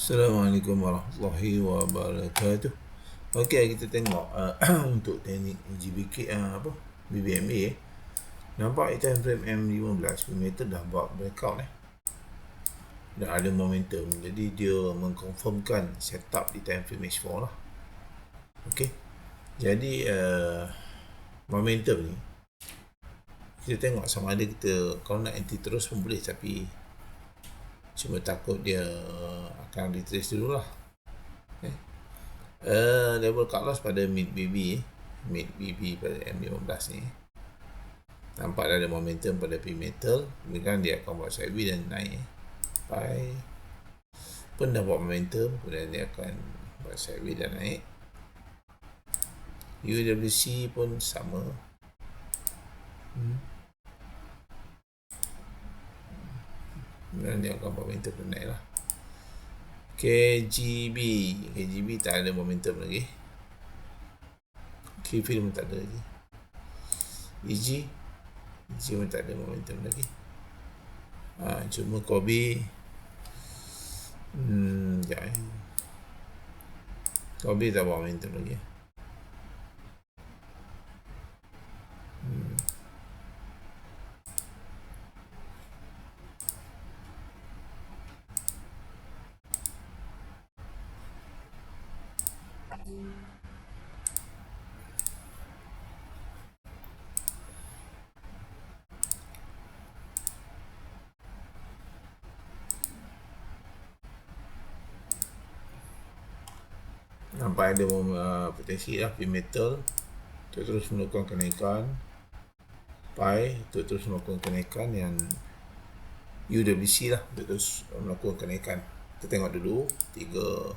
Assalamualaikum warahmatullahi wabarakatuh. Okey, kita tengok untuk teknik GBK BBMA nampak time frame M15 meter dah buat breakout dah ada momentum, jadi dia mengkonfirmkan setup di time frame H4 lah. Okey, jadi momentum ni kita tengok sama ada kita kalau nak anti terus pun boleh, tapi cuma takut dia akan retrace dulu lah. Level cut loss pada mid BB pada M15 ni nampak ada momentum pada P metal, kemudian dia akan buat sideways dan naik. Pai pun dah buat momentum, kemudian dia akan buat sideways dan naik. UWC pun sama. Kemudian dia akan buat momentum dan naik lah. KGB tak ada momentum lagi. Keyfield pun tak ada lagi. EG pun tak ada momentum lagi. Cuma Kobe Kobe tak buat momentum lagi. Nampak ada potensi lah P metal terus melakukan kenaikan, Pi terus melakukan kenaikan, yang UWC lah terus melakukan kenaikan. Kita tengok dulu tiga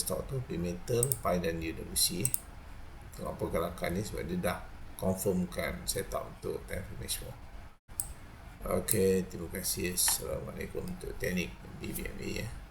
stock tu, P metal, Pi dan UWC. Tengok pergerakan ni sebab dia dah confirmkan setup untuk time frame H4. Okey, terima kasih. Assalamualaikum untuk teknik BBMA